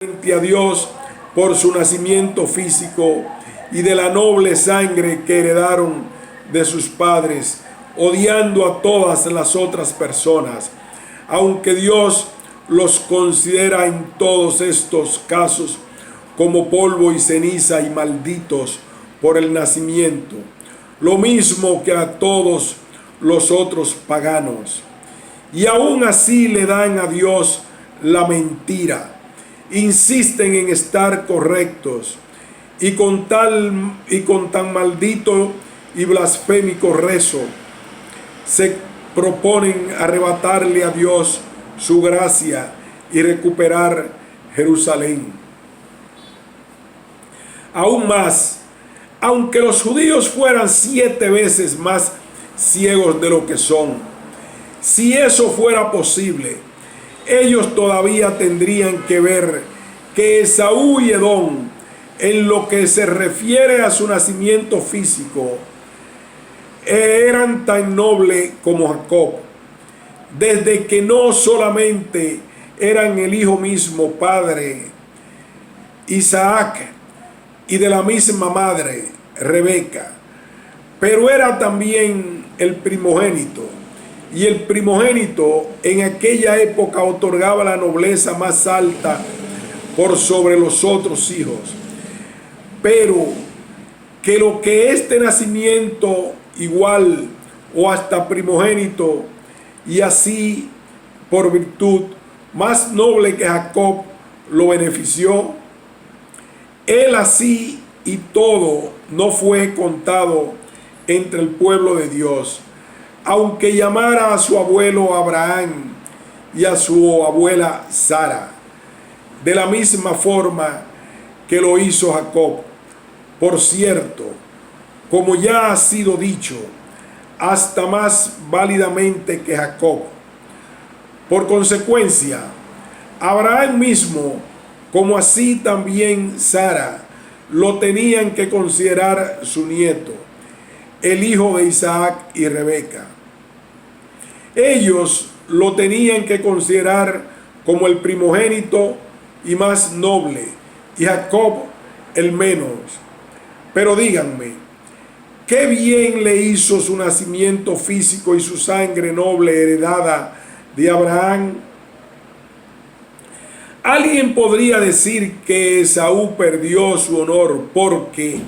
frente a Dios por su nacimiento físico y de la noble sangre que heredaron de sus padres, odiando a todas las otras personas, aunque Dios los considera en todos estos casos como polvo y ceniza y malditos por el nacimiento, lo mismo que a todos los otros paganos. Y aún así le dan a Dios la mentira. Insisten en estar correctos y con tan maldito y blasfémico rezo se proponen arrebatarle a Dios su gracia y recuperar Jerusalén. Aún más, aunque los judíos fueran 7 veces más ciegos de lo que son, si eso fuera posible, ellos todavía tendrían que ver que Esaú y Edom, en lo que se refiere a su nacimiento físico, eran tan nobles como Jacob, desde que no solamente eran el hijo mismo padre, Isaac, y de la misma madre, Rebeca, pero era también el primogénito. Y el primogénito en aquella época otorgaba la nobleza más alta por sobre los otros hijos. Pero que lo que este nacimiento igual o hasta primogénito y así por virtud más noble que Jacob lo benefició, él así y todo no fue contado entre el pueblo de Dios, aunque llamara a su abuelo Abraham y a su abuela Sara, de la misma forma que lo hizo Jacob. Por cierto, como ya ha sido dicho, hasta más válidamente que Jacob. Por consecuencia, Abraham mismo, como así también Sara, lo tenían que considerar su nieto, el hijo de Isaac y Rebeca. Ellos lo tenían que considerar como el primogénito y más noble, y Jacob el menos. Pero díganme, ¿qué bien le hizo su nacimiento físico y su sangre noble heredada de Abraham? Alguien podría decir que Esaú perdió su honor porque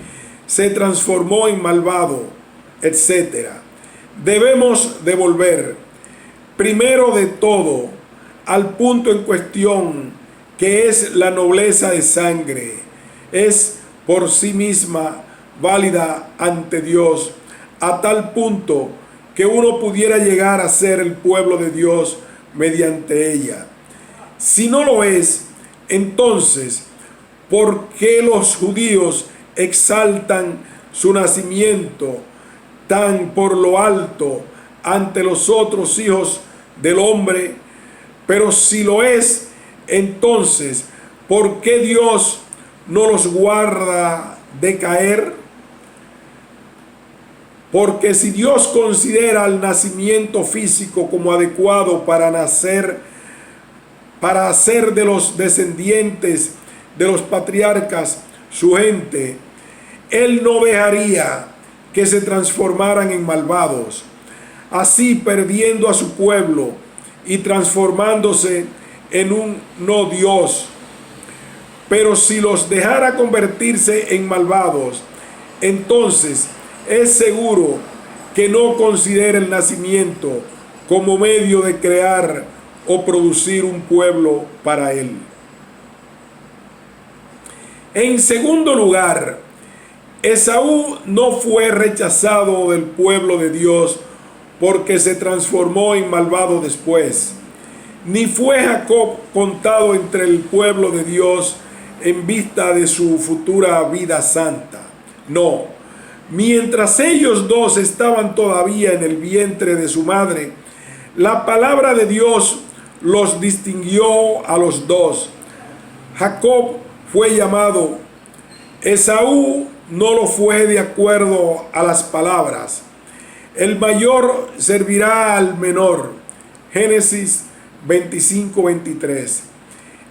se transformó en malvado, etc. Debemos devolver, primero de todo, al punto en cuestión, que es la nobleza de sangre. Es por sí misma válida ante Dios, a tal punto que uno pudiera llegar a ser el pueblo de Dios mediante ella. Si no lo es, entonces, ¿por qué los judíos exaltan su nacimiento tan por lo alto ante los otros hijos del hombre? Pero si lo es, entonces, ¿por qué Dios no los guarda de caer? Porque si Dios considera el nacimiento físico como adecuado para hacer de los descendientes de los patriarcas su gente, Él no dejaría que se transformaran en malvados, así perdiendo a su pueblo y transformándose en un no Dios. Pero si los dejara convertirse en malvados, entonces es seguro que no considera el nacimiento como medio de crear o producir un pueblo para Él. En segundo lugar, Esaú no fue rechazado del pueblo de Dios porque se transformó en malvado después, ni fue Jacob contado entre el pueblo de Dios en vista de su futura vida santa. No, mientras ellos dos estaban todavía en el vientre de su madre, la palabra de Dios los distinguió a los dos. Jacob fue llamado, Esaú no lo fue de acuerdo a las palabras. El mayor servirá al menor. Génesis 25:23.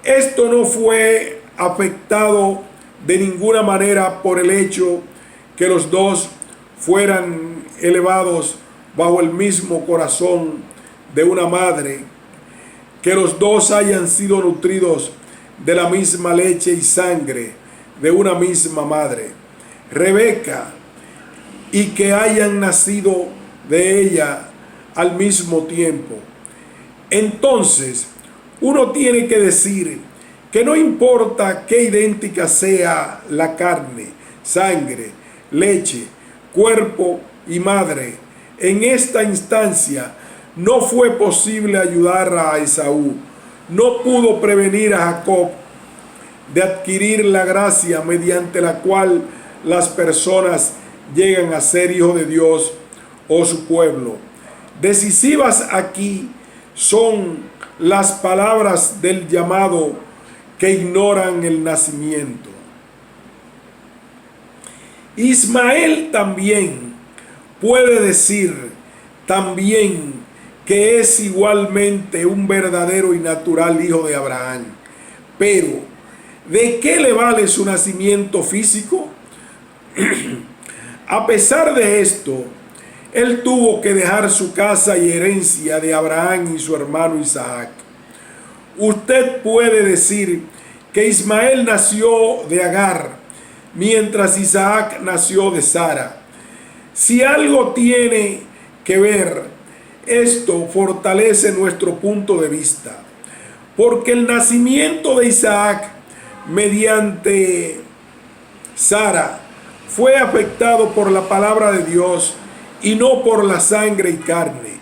Esto no fue afectado de ninguna manera por el hecho que los dos fueran elevados bajo el mismo corazón de una madre, que los dos hayan sido nutridos de la misma leche y sangre de una misma madre, Rebeca, y que hayan nacido de ella al mismo tiempo. Entonces, uno tiene que decir que no importa qué idéntica sea la carne, sangre, leche, cuerpo y madre, en esta instancia no fue posible ayudar a Esaú. No pudo prevenir a Jacob de adquirir la gracia mediante la cual las personas llegan a ser hijos de Dios o su pueblo. Decisivas aquí son las palabras del llamado que ignoran el nacimiento. Ismael también puede decir también que es igualmente un verdadero y natural hijo de Abraham. Pero, ¿de qué le vale su nacimiento físico? A pesar de esto, él tuvo que dejar su casa y herencia de Abraham y su hermano Isaac. Usted puede decir que Ismael nació de Agar, mientras Isaac nació de Sara. Si algo tiene que ver, esto fortalece nuestro punto de vista, porque el nacimiento de Isaac mediante Sara fue afectado por la palabra de Dios y no por la sangre y carne,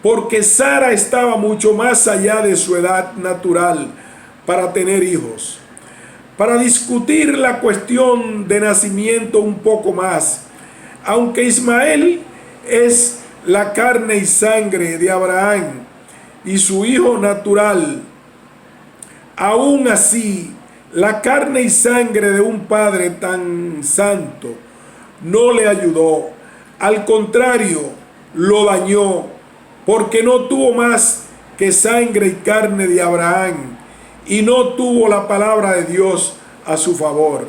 porque Sara estaba mucho más allá de su edad natural para tener hijos. Para discutir la cuestión de nacimiento un poco más, aunque Ismael es la carne y sangre de Abraham y su hijo natural, aún así, la carne y sangre de un padre tan santo no le ayudó. Al contrario, lo dañó, porque no tuvo más que sangre y carne de Abraham y no tuvo la palabra de Dios a su favor.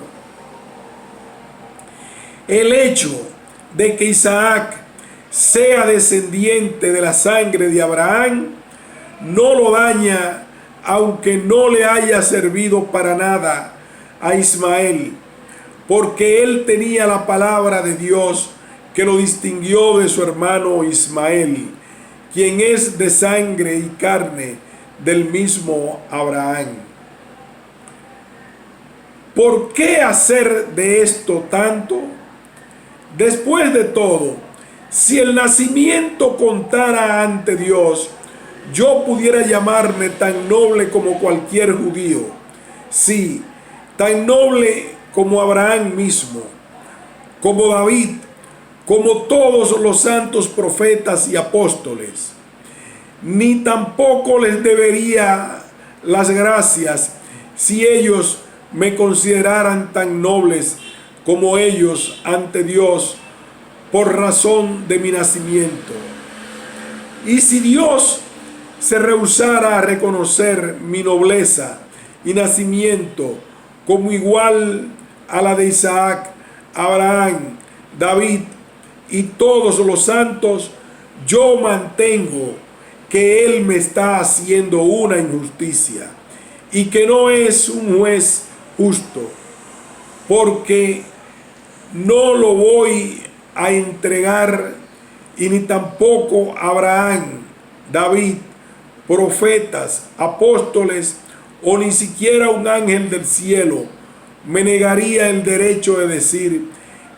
El hecho de que Isaac sea descendiente de la sangre de Abraham no lo daña, aunque no le haya servido para nada a Ismael, porque él tenía la palabra de Dios que lo distinguió de su hermano Ismael, quien es de sangre y carne del mismo Abraham. ¿Por qué hacer de esto tanto? Después de todo, si el nacimiento contara ante Dios, yo pudiera llamarme tan noble como cualquier judío, sí, tan noble como Abraham mismo, como David, como todos los santos profetas y apóstoles. Ni tampoco les debería las gracias si ellos me consideraran tan nobles como ellos ante Dios por razón de mi nacimiento. Y si Dios se rehusara a reconocer mi nobleza y nacimiento como igual a la de Isaac, Abraham, David y todos los santos, yo mantengo que Él me está haciendo una injusticia y que no es un juez justo, porque no lo voy a entregar, y ni tampoco Abraham, David, profetas, apóstoles o ni siquiera un ángel del cielo me negaría el derecho de decir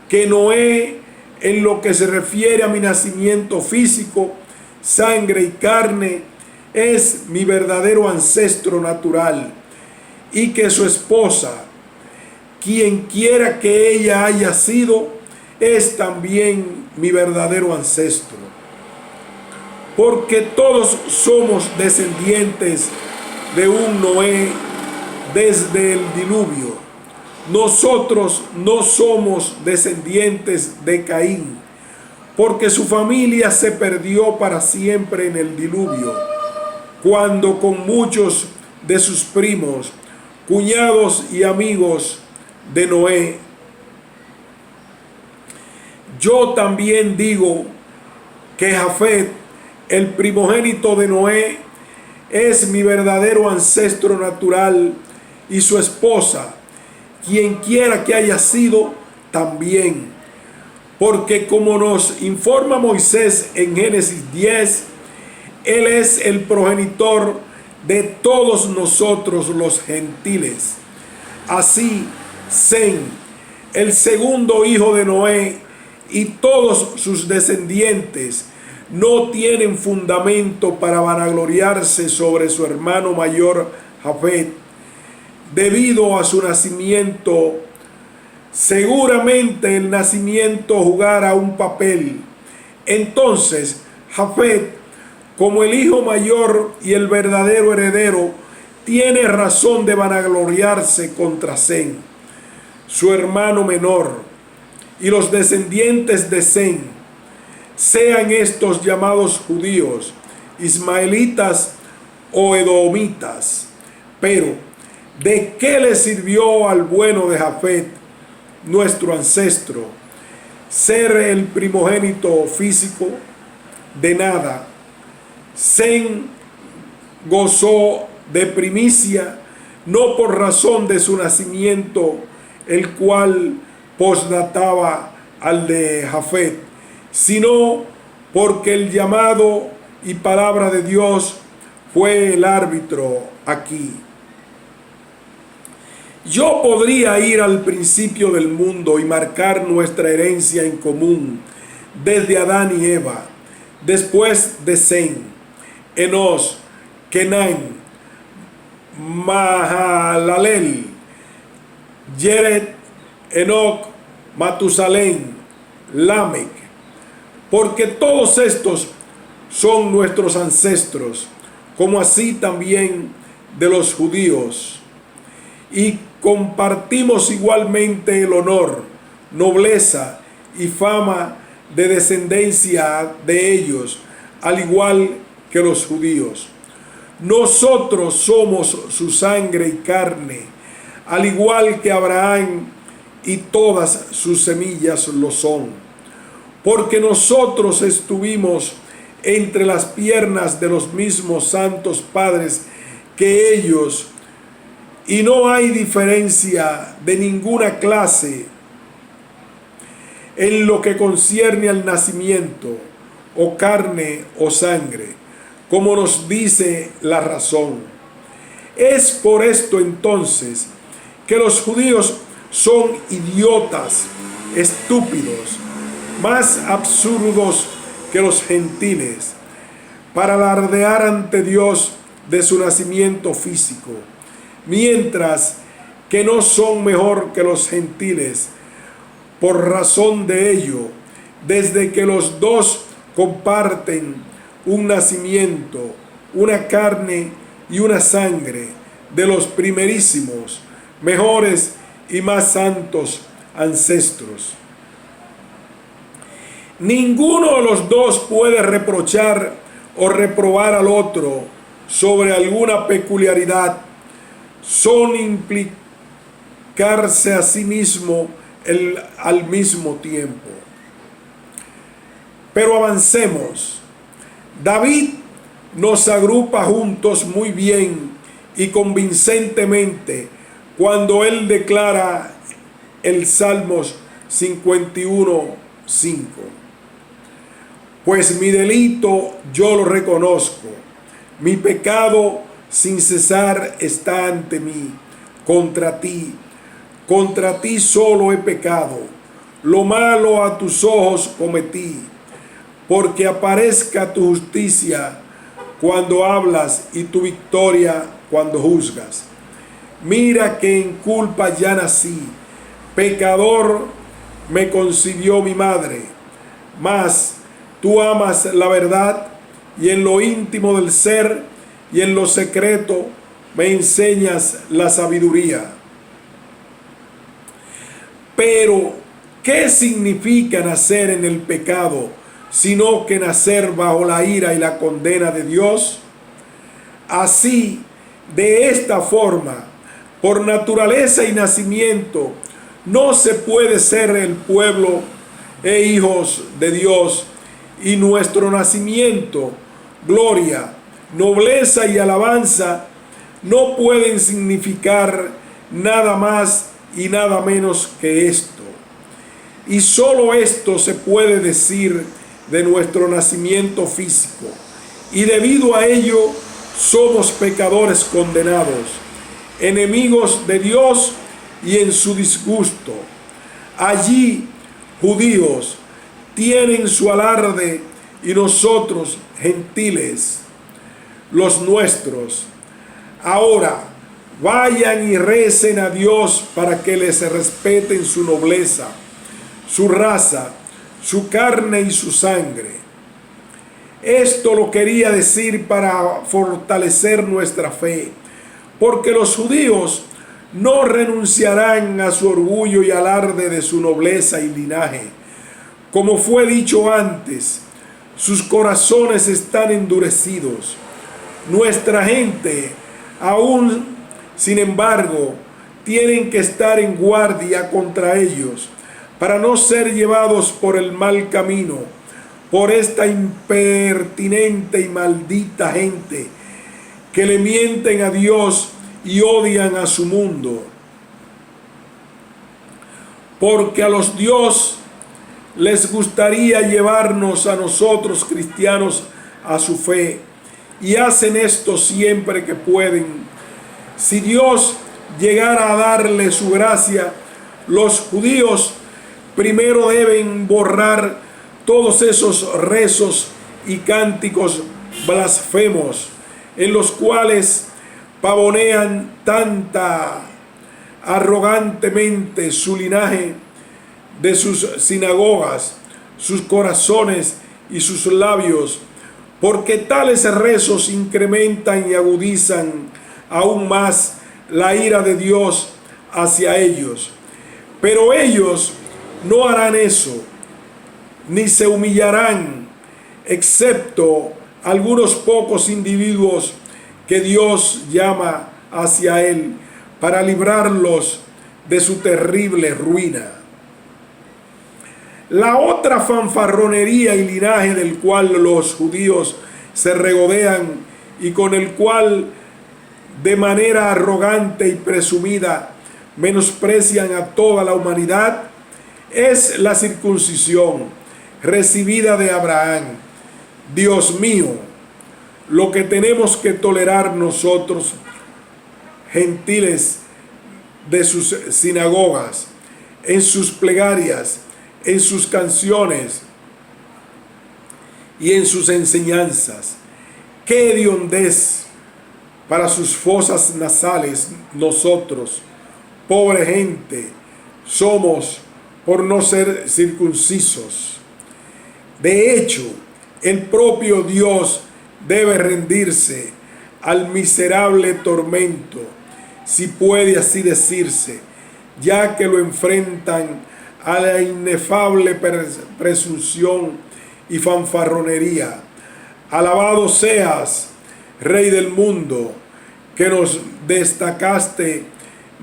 que Noé, en lo que se refiere a mi nacimiento físico, sangre y carne, es mi verdadero ancestro natural, y que su esposa, quien quiera que ella haya sido, es también mi verdadero ancestro. Porque todos somos descendientes de un Noé desde el diluvio. Nosotros no somos descendientes de Caín, porque su familia se perdió para siempre en el diluvio, cuando con muchos de sus primos, cuñados y amigos de Noé. Yo también digo que Jafet, el primogénito de Noé, es mi verdadero ancestro natural, y su esposa, quien quiera que haya sido, también. Porque como nos informa Moisés en Génesis 10, él es el progenitor de todos nosotros los gentiles. Así, Sem, el segundo hijo de Noé, y todos sus descendientes no tienen fundamento para vanagloriarse sobre su hermano mayor Jafet, debido a su nacimiento. Seguramente el nacimiento jugará un papel. Entonces, Jafet, como el hijo mayor y el verdadero heredero, tiene razón de vanagloriarse contra Sem, su hermano menor, y los descendientes de Sem, sean estos llamados judíos, ismaelitas o edomitas. Pero, ¿de qué le sirvió al bueno de Jafet, nuestro ancestro, ser el primogénito físico? De nada. Sem gozó de primicia, no por razón de su nacimiento, el cual posdataba al de Jafet, sino porque el llamado y palabra de Dios fue el árbitro aquí. Yo podría ir al principio del mundo y marcar nuestra herencia en común desde Adán y Eva, después de Sem, Enos, Kenán, Mahalalel, Yered, Enoc, Matusalén, Lamec, porque todos estos son nuestros ancestros, como así también de los judíos, y compartimos igualmente el honor, nobleza y fama de descendencia de ellos, al igual que los judíos. Nosotros somos su sangre y carne, al igual que Abraham, y todas sus semillas lo son. Porque nosotros estuvimos entre las piernas de los mismos santos padres que ellos, y no hay diferencia de ninguna clase en lo que concierne al nacimiento, o carne o sangre, como nos dice la razón. Es por esto entonces que los judíos son idiotas, estúpidos, más absurdos que los gentiles, para alardear ante Dios de su nacimiento físico, mientras que no son mejor que los gentiles. Por razón de ello, desde que los dos comparten un nacimiento, una carne y una sangre, de los primerísimos, mejores y más santos ancestros. Ninguno de los dos puede reprochar o reprobar al otro sobre alguna peculiaridad, son implicarse a sí mismo al mismo tiempo. Pero avancemos. David nos agrupa juntos muy bien y convincentemente cuando él declara el Salmos 51:5. Pues mi delito yo lo reconozco, mi pecado sin cesar está ante mí. Contra ti solo he pecado, lo malo a tus ojos cometí, porque aparezca tu justicia cuando hablas y tu victoria cuando juzgas. Mira que en culpa ya nací, pecador me concibió mi madre, mas tú amas la verdad, y en lo íntimo del ser y en lo secreto me enseñas la sabiduría. Pero, ¿qué significa nacer en el pecado, sino que nacer bajo la ira y la condena de Dios? Así, De esta forma, por naturaleza y nacimiento, no se puede ser el pueblo e hijos de Dios, y nuestro nacimiento, gloria, nobleza y alabanza no pueden significar nada más y nada menos que esto. Y solo esto se puede decir de nuestro nacimiento físico, y debido a ello somos pecadores condenados, enemigos de Dios y en su disgusto. Allí judíos tienen su alarde y nosotros gentiles los nuestros. Ahora vayan y recen a Dios para que les respeten su nobleza, su raza, su carne y su sangre. Esto lo quería decir para fortalecer nuestra fe, porque los judíos no renunciarán a su orgullo y alarde de su nobleza y linaje. Como fue dicho antes, sus corazones están endurecidos. Nuestra gente, aún sin embargo, tienen que estar en guardia contra ellos, para no ser llevados por el mal camino, por esta impertinente y maldita gente que le mienten a Dios y odian a su mundo. Porque a los Dios les gustaría llevarnos a nosotros cristianos a su fe, y hacen esto siempre que pueden. Si Dios llegara a darle su gracia, los judíos primero deben borrar todos esos rezos y cánticos blasfemos en los cuales pavonean tanta arrogantemente su linaje, de sus sinagogas, sus corazones y sus labios, porque tales rezos incrementan y agudizan aún más la ira de Dios hacia ellos. Pero ellos no harán eso, ni se humillarán, excepto algunos pocos individuos que Dios llama hacia Él para librarlos de su terrible ruina. La otra fanfarronería y linaje del cual los judíos se regodean y con el cual de manera arrogante y presumida menosprecian a toda la humanidad es la circuncisión recibida de Abraham. Dios mío, lo que tenemos que tolerar nosotros, gentiles de sus sinagogas, en sus plegarias, en sus canciones y en sus enseñanzas. ¡Qué hediondez para sus fosas nasales! Nosotros, pobre gente, somos por no ser circuncisos. De hecho, el propio Dios debe rendirse al miserable tormento, si puede así decirse, ya que lo enfrentan a la inefable presunción y fanfarronería. Alabado seas, Rey del mundo, que nos destacaste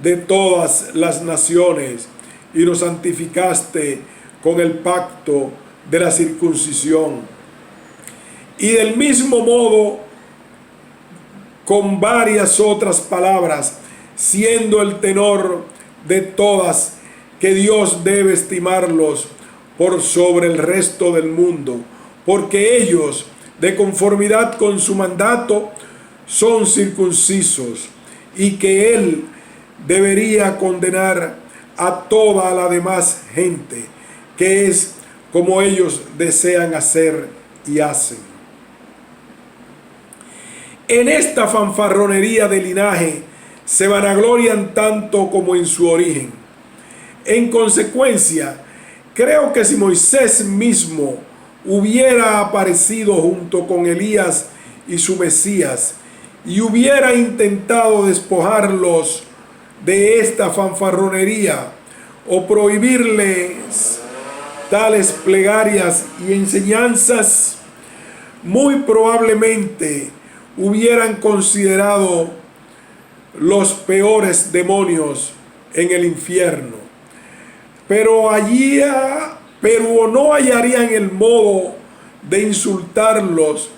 de todas las naciones y nos santificaste con el pacto de la circuncisión. Y del mismo modo, con varias otras palabras, siendo el tenor de todas, que Dios debe estimarlos por sobre el resto del mundo, porque ellos, de conformidad con su mandato, son circuncisos, y que Él debería condenar a toda la demás gente, que es como ellos desean hacer y hacen. En esta fanfarronería de linaje se vanaglorian tanto como en su origen. En consecuencia, creo que si Moisés mismo hubiera aparecido junto con Elías y su Mesías y hubiera intentado despojarlos de esta fanfarronería o prohibirles tales plegarias y enseñanzas, muy probablemente hubieran considerado los peores demonios en el infierno. Pero no hallarían el modo de insultarlos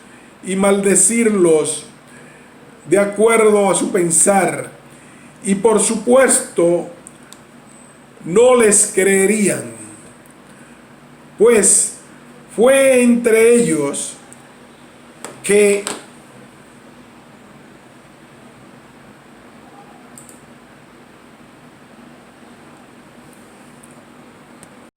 y maldecirlos de acuerdo a su pensar. Y por supuesto, no les creerían, pues fue entre ellos que